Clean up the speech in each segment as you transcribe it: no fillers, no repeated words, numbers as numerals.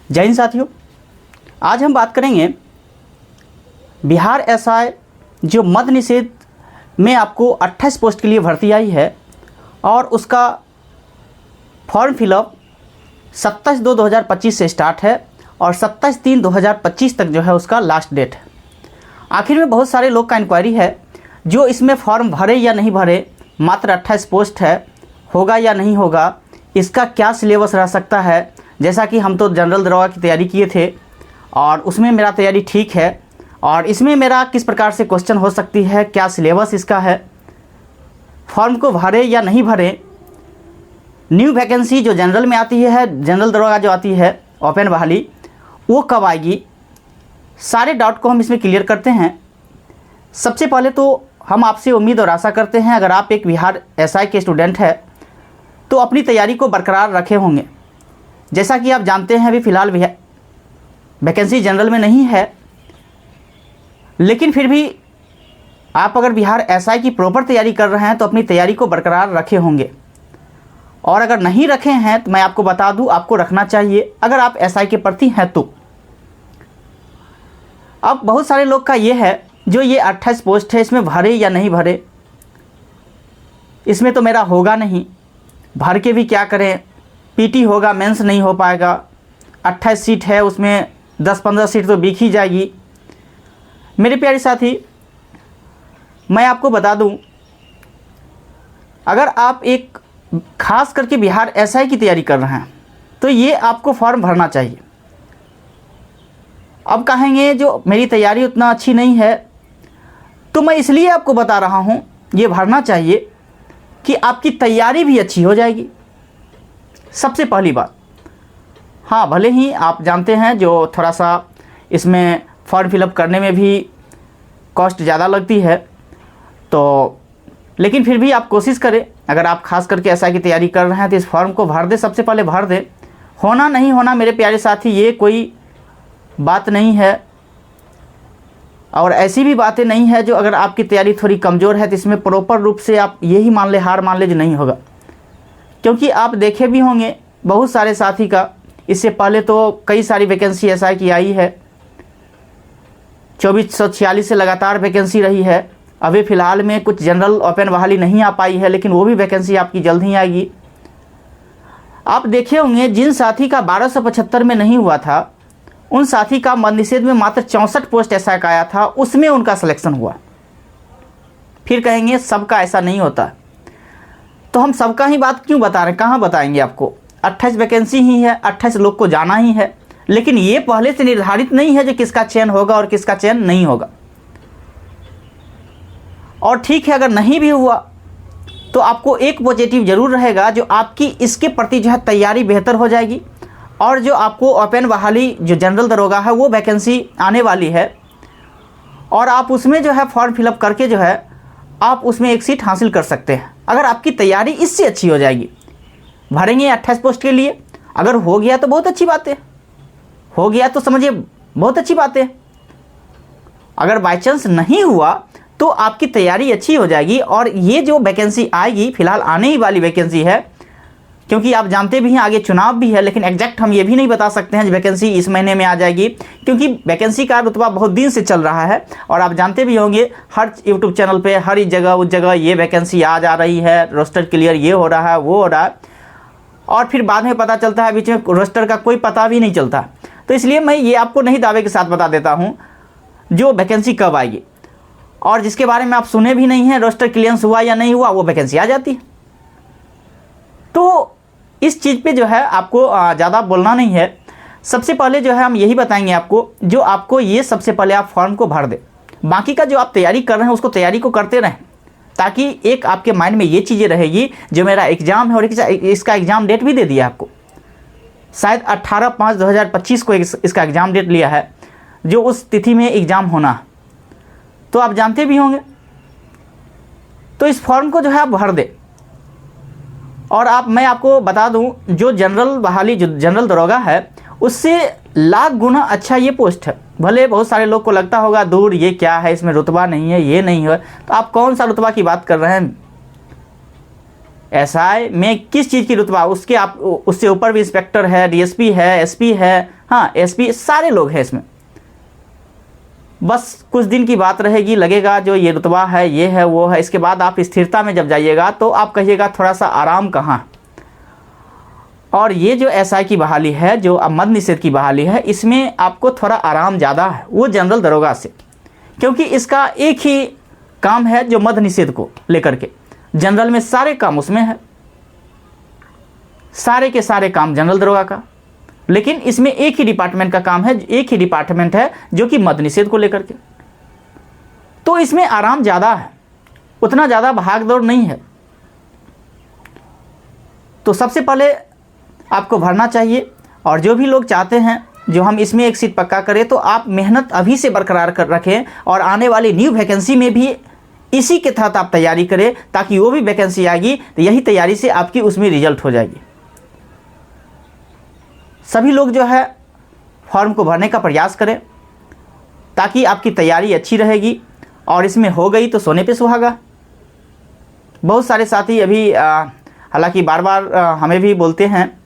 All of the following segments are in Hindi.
जय हिंद साथियों, आज हम बात करेंगे बिहार एसआई जो मद्य निषेध में आपको 28 पोस्ट के लिए भर्ती आई है और उसका फॉर्म फिलअप 27/2/2025 से स्टार्ट है और 27/3/2025 तक जो है उसका लास्ट डेट है। आखिर में बहुत सारे लोग का इंक्वायरी है जो इसमें फॉर्म भरे या नहीं भरे, मात्र 28 पोस्ट है, होगा या नहीं होगा, इसका क्या सिलेबस रह सकता है। जैसा कि हम तो जनरल दरोगा की तैयारी किए थे और उसमें मेरा तैयारी ठीक है और इसमें मेरा किस प्रकार से क्वेश्चन हो सकती है, क्या सिलेबस इसका है, फॉर्म को भरे या नहीं भरे, न्यू वैकेंसी जो जनरल में आती है, जनरल दरोगा जो आती है ओपन बहाली, वो कब आएगी, सारे डाउट को हम इसमें क्लियर करते हैं। सबसे पहले तो हम आपसे उम्मीद और आशा करते हैं अगर आप एक बिहार एसआई के स्टूडेंट हैं तो अपनी तैयारी को बरकरार रखे होंगे। जैसा कि आप जानते हैं अभी फ़िलहाल वैकेंसी जनरल में नहीं है, लेकिन फिर भी आप अगर बिहार एसआई की प्रॉपर तैयारी कर रहे हैं तो अपनी तैयारी को बरकरार रखे होंगे। और अगर नहीं रखे हैं तो मैं आपको बता दूं, आपको रखना चाहिए अगर आप एसआई के प्रति हैं तो। अब बहुत सारे लोग का ये है जो ये 28 पोस्ट है, इसमें भरे या नहीं भरे, इसमें तो मेरा होगा नहीं, भर के भी क्या करें, पीटी होगा, मेंस नहीं हो पाएगा, 28 सीट है उसमें 10-15 सीट तो बिक ही जाएगी। मेरे प्यारे साथी, मैं आपको बता दूं, अगर आप एक खास करके बिहार एसआई की तैयारी कर रहे हैं तो ये आपको फॉर्म भरना चाहिए। अब कहेंगे जो मेरी तैयारी उतना अच्छी नहीं है, तो मैं इसलिए आपको बता रहा हूँ ये भरना चाहिए कि आपकी तैयारी भी अच्छी हो जाएगी। सबसे पहली बात, हाँ भले ही आप जानते हैं जो थोड़ा सा इसमें फॉर्म फिलअप करने में भी कॉस्ट ज़्यादा लगती है, तो लेकिन फिर भी आप कोशिश करें, अगर आप खास करके एसआई की तैयारी कर रहे हैं तो इस फॉर्म को भर दे, सबसे पहले भर दे। होना नहीं होना मेरे प्यारे साथी ये कोई बात नहीं है और ऐसी भी बातें नहीं है जो अगर आपकी तैयारी थोड़ी कमज़ोर है तो इसमें प्रॉपर रूप से आप यही मान ले, हार मान ले जो नहीं होगा। क्योंकि आप देखे भी होंगे बहुत सारे साथी का, इससे पहले तो कई सारी वैकेंसी एसआई की आई है, 2446 से लगातार वैकेंसी रही है। अभी फ़िलहाल में कुछ जनरल ओपन बहाली नहीं आ पाई है, लेकिन वो भी वैकेंसी आपकी जल्द ही आएगी। आप देखे होंगे जिन साथी का 1275 में नहीं हुआ था, उन साथी का मद्य निषेध में मात्र 64 पोस्ट एसआई का आया था, उसमें उनका सिलेक्शन हुआ। फिर कहेंगे सबका ऐसा नहीं होता, तो हम सबका ही बात क्यों बता रहे हैं, कहाँ बताएंगे आपको। 28 वैकेंसी ही है, 28 लोग को जाना ही है, लेकिन ये पहले से निर्धारित नहीं है जो किसका चयन होगा और किसका चयन नहीं होगा। और ठीक है, अगर नहीं भी हुआ तो आपको एक पॉजिटिव जरूर रहेगा, जो आपकी इसके प्रति जो है तैयारी बेहतर हो जाएगी और जो आपको ओपन बहाली जो जनरल दरोगा है वो वैकेंसी आने वाली है और आप उसमें जो है फॉर्म फिलअप करके जो है आप उसमें एक सीट हासिल कर सकते हैं अगर आपकी तैयारी इससे अच्छी हो जाएगी। भरेंगे 28 पोस्ट के लिए, अगर हो गया तो बहुत अच्छी बात है, हो गया तो समझिए बहुत अच्छी बात है। अगर बाई चांस नहीं हुआ तो आपकी तैयारी अच्छी हो जाएगी और ये जो वैकेंसी आएगी, फिलहाल आने ही वाली वैकेंसी है, क्योंकि आप जानते भी हैं आगे चुनाव भी है, लेकिन एग्जैक्ट हम ये भी नहीं बता सकते हैं वैकेंसी इस महीने में आ जाएगी, क्योंकि वैकेंसी का रुतबा बहुत दिन से चल रहा है और आप जानते भी होंगे हर यूट्यूब चैनल पे हर जगह उस जगह ये वैकेंसी आ जा रही है, रोस्टर क्लियर ये हो रहा है, वो हो रहा है, और फिर बाद में पता चलता है बीच में रोस्टर का कोई पता भी नहीं चलता। तो इसलिए मैं ये आपको नहीं दावे के साथ बता देता हूँ जो वैकेंसी कब आएगी, और जिसके बारे में आप सुने भी नहीं हैं, रोस्टर क्लियरेंस हुआ या नहीं हुआ, वो वैकेंसी आ जाती है। तो इस चीज़ पे जो है आपको ज़्यादा बोलना नहीं है। सबसे पहले जो है हम यही बताएंगे आपको, जो आपको ये सबसे पहले आप फॉर्म को भर दे, बाकी का जो आप तैयारी कर रहे हैं उसको तैयारी को करते रहें, ताकि एक आपके माइंड में ये चीज़ें रहेगी जो मेरा एग्ज़ाम है, और इसका एग्ज़ाम डेट भी दे दिया आपको, शायद 18/5/2025 को इसका एग्ज़ाम डेट लिया है, जो उस तिथि में एग्ज़ाम होना है, तो आप जानते भी होंगे। तो इस फॉर्म को जो है आप भर दे। और मैं आपको बता दूं, जो जनरल बहाली जो जनरल दरोगा है उससे लाख गुना अच्छा ये पोस्ट है। भले बहुत सारे लोग को लगता होगा दूर ये क्या है, इसमें रुतबा नहीं है, ये नहीं है, तो आप कौन सा रुतबा की बात कर रहे हैं। एसआई में किस चीज़ की रुतबा, उसके आप उससे ऊपर भी इंस्पेक्टर है, डीएसपी है, एसपी है, हाँ एसपी, सारे लोग हैं इसमें। बस कुछ दिन की बात रहेगी, लगेगा जो ये रुतबा है, ये है, वो है। इसके बाद आप स्थिरता में जब जाइएगा तो आप कहिएगा थोड़ा सा आराम कहाँ। और ये जो एसआई की बहाली है, जो अब मद निषेध की बहाली है, इसमें आपको थोड़ा आराम ज़्यादा है वो जनरल दरोगा से, क्योंकि इसका एक ही काम है जो मद निषेध को लेकर के। जनरल में सारे काम उसमें है, सारे के सारे काम जनरल दरोगा का, लेकिन इसमें एक ही डिपार्टमेंट का काम है, एक ही डिपार्टमेंट है जो कि मद निषेध को लेकर के। तो इसमें आराम ज़्यादा है, उतना ज़्यादा भाग दौड़ नहीं है। तो सबसे पहले आपको भरना चाहिए। और जो भी लोग चाहते हैं जो हम इसमें एक सीट पक्का करें, तो आप मेहनत अभी से बरकरार कर रखें और आने वाली न्यू वैकेंसी में भी इसी के तहत आप तैयारी करें, ताकि वो भी वैकेंसी आएगी तो यही तैयारी से आपकी उसमें रिजल्ट हो जाएगी। सभी लोग जो है फॉर्म को भरने का प्रयास करें, ताकि आपकी तैयारी अच्छी रहेगी। और इसमें हो गई तो सोने पे सुहागा। बहुत सारे साथी अभी हालांकि बार बार हमें भी बोलते हैं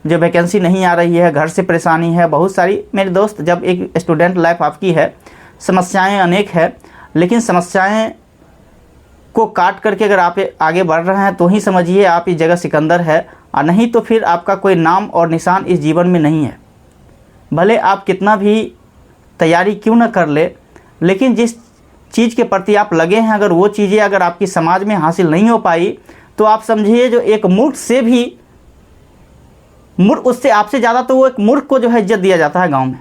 जो वैकेंसी नहीं आ रही है, घर से परेशानी है बहुत सारी। मेरे दोस्त, जब एक स्टूडेंट लाइफ आपकी है, समस्याएं अनेक है, लेकिन समस्याएं को काट करके अगर आप आगे बढ़ रहे हैं तो ही समझिए आप इस जगह सिकंदर है, और नहीं तो फिर आपका कोई नाम और निशान इस जीवन में नहीं है। भले आप कितना भी तैयारी क्यों न कर ले, लेकिन जिस चीज़ के प्रति आप लगे हैं, अगर वो चीज़ें अगर आपकी समाज में हासिल नहीं हो पाई, तो आप समझिए जो एक मूर्ख से भी उससे आपसे ज़्यादा तो वो एक मूर्ख को जो है इज्जत दिया जाता है गांव में।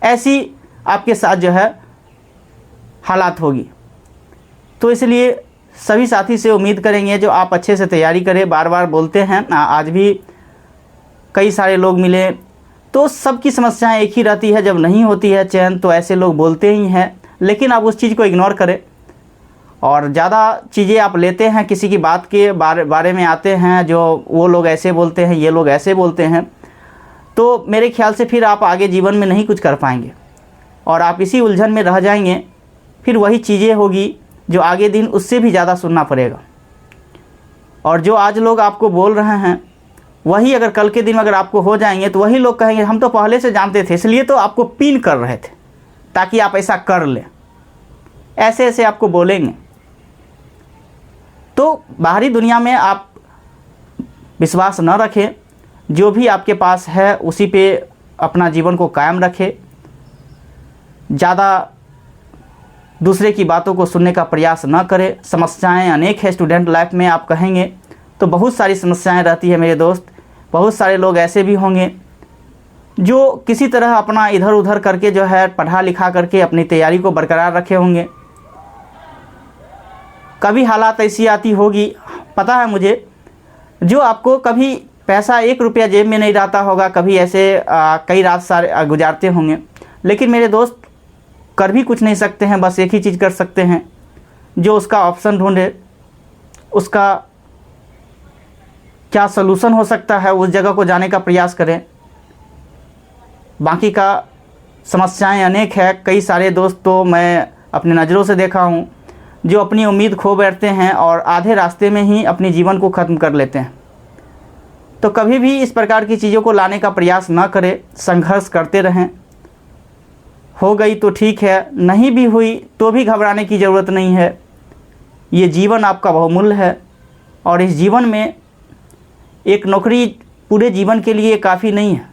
ऐसी आपके साथ जो है हालात होगी। तो इसलिए सभी साथी से उम्मीद करेंगे जो आप अच्छे से तैयारी करें। बार बार बोलते हैं, आज भी कई सारे लोग मिले तो सबकी समस्याएं एक ही रहती है, जब नहीं होती है चयन तो ऐसे लोग बोलते ही हैं, लेकिन आप उस चीज़ को इग्नोर करें। और ज़्यादा चीज़ें आप लेते हैं, किसी की बात के बारे में आते हैं, जो वो लोग ऐसे बोलते हैं, ये लोग ऐसे बोलते हैं, तो मेरे ख्याल से फिर आप आगे जीवन में नहीं कुछ कर पाएंगे और आप इसी उलझन में रह जाएंगे। फिर वही चीज़ें होगी जो आगे दिन उससे भी ज़्यादा सुनना पड़ेगा। और जो आज लोग आपको बोल रहे हैं, वही अगर कल के दिन अगर आपको हो जाएंगे तो वही लोग कहेंगे हम तो पहले से जानते थे, इसलिए तो आपको पिन कर रहे थे ताकि आप ऐसा कर लें। ऐसे ऐसे आपको बोलेंगे। तो बाहरी दुनिया में आप विश्वास न रखें, जो भी आपके पास है उसी पे अपना जीवन को कायम रखें। ज़्यादा दूसरे की बातों को सुनने का प्रयास न करें। समस्याएं अनेक है स्टूडेंट लाइफ में, आप कहेंगे तो बहुत सारी समस्याएं रहती है मेरे दोस्त। बहुत सारे लोग ऐसे भी होंगे जो किसी तरह अपना इधर उधर करके जो है पढ़ा लिखा करके अपनी तैयारी को बरकरार रखे होंगे। कभी हालात ऐसी आती होगी, पता है मुझे, जो आपको कभी पैसा 1 रुपया जेब में नहीं रहता होगा, कभी ऐसे कई रात सारे गुजारते होंगे, लेकिन मेरे दोस्त कर भी कुछ नहीं सकते हैं। बस एक ही चीज़ कर सकते हैं, जो उसका ऑप्शन ढूंढे, उसका क्या सलूशन हो सकता है उस जगह को जाने का प्रयास करें। बाकी का समस्याएं अनेक है। कई सारे दोस्त तो मैं अपने नज़रों से देखा हूँ जो अपनी उम्मीद खो बैठते हैं और आधे रास्ते में ही अपनी जीवन को ख़त्म कर लेते हैं। तो कभी भी इस प्रकार की चीज़ों को लाने का प्रयास न करें, संघर्ष करते रहें। हो गई तो ठीक है, नहीं भी हुई तो भी घबराने की ज़रूरत नहीं है। ये जीवन आपका बहुमूल्य है और इस जीवन में एक नौकरी पूरे जीवन के लिए काफ़ी नहीं है,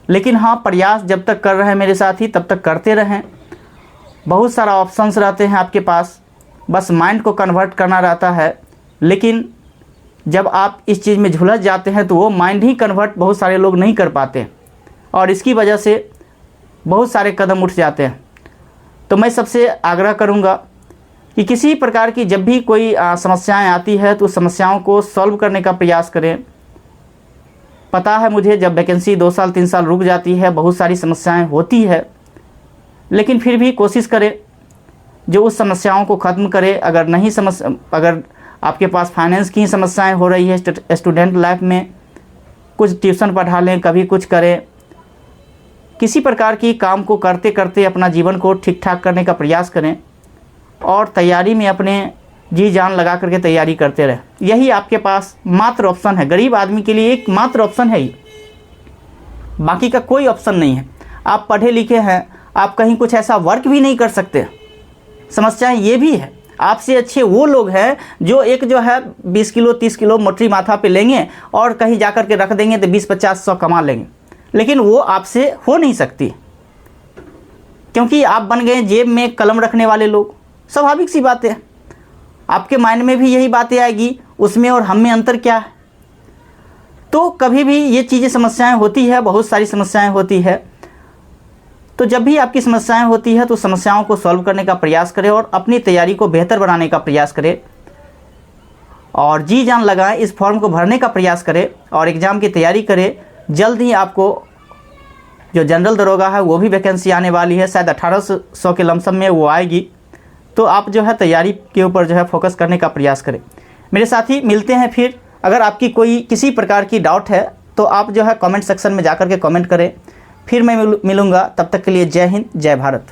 लेकिन हाँ, प्रयास जब तक कर रहे हैं मेरे साथी तब तक करते रहें। बहुत सारा ऑप्शंस रहते हैं आपके पास, बस माइंड को कन्वर्ट करना रहता है। लेकिन जब आप इस चीज़ में झुलस जाते हैं तो वो माइंड ही कन्वर्ट बहुत सारे लोग नहीं कर पाते और इसकी वजह से बहुत सारे कदम उठ जाते हैं। तो मैं सबसे आग्रह करूँगा कि किसी प्रकार की जब भी कोई समस्याएं आती है तो समस्याओं को सॉल्व करने का प्रयास करें। पता है मुझे, जब वैकेंसी 2 साल 3 साल रुक जाती है, बहुत सारी समस्याएं होती है, लेकिन फिर भी कोशिश करें जो उस समस्याओं को ख़त्म करें। अगर आपके पास फाइनेंस की समस्याएं हो रही है स्टूडेंट लाइफ में, कुछ ट्यूशन पढ़ा लें, कभी कुछ करें। किसी प्रकार की काम को करते करते अपना जीवन को ठीक ठाक करने का प्रयास करें और तैयारी में अपने जी जान लगा करके तैयारी करते रहें। यही आपके पास मात्र ऑप्शन है, गरीब आदमी के लिए एक मात्र ऑप्शन है बाकी का कोई ऑप्शन नहीं है। आप पढ़े लिखे हैं, आप कहीं कुछ ऐसा वर्क भी नहीं कर सकते। समस्याएं ये भी है, आपसे अच्छे वो लोग हैं जो एक जो है 20 किलो 30 किलो मोटरी माथा पे लेंगे और कहीं जाकर के रख देंगे तो 20-50-100 कमा लेंगे, लेकिन वो आपसे हो नहीं सकती, क्योंकि आप बन गए जेब में कलम रखने वाले लोग। स्वाभाविक सी बात है, आपके माइंड में भी यही बातें आएगी, उसमें और हम में अंतर क्या है। तो कभी भी ये चीज़ें समस्याएं होती है, बहुत सारी समस्याएं होती है। तो जब भी आपकी समस्याएं होती है तो समस्याओं को सॉल्व करने का प्रयास करें और अपनी तैयारी को बेहतर बनाने का प्रयास करें और जी जान लगाएं, इस फॉर्म को भरने का प्रयास करें और एग्ज़ाम की तैयारी करें। जल्द ही आपको जो जनरल दरोगा है वो भी वैकेंसी आने वाली है, शायद 1800 के लमसम में वो आएगी। तो आप जो है तैयारी के ऊपर जो है फोकस करने का प्रयास करें। मेरे साथी मिलते हैं फिर। अगर आपकी कोई किसी प्रकार की डाउट है तो आप जो है कमेंट सेक्शन में जाकर के कमेंट करें। फिर मैं मिलूँगा, तब तक के लिए जय हिंद जय भारत।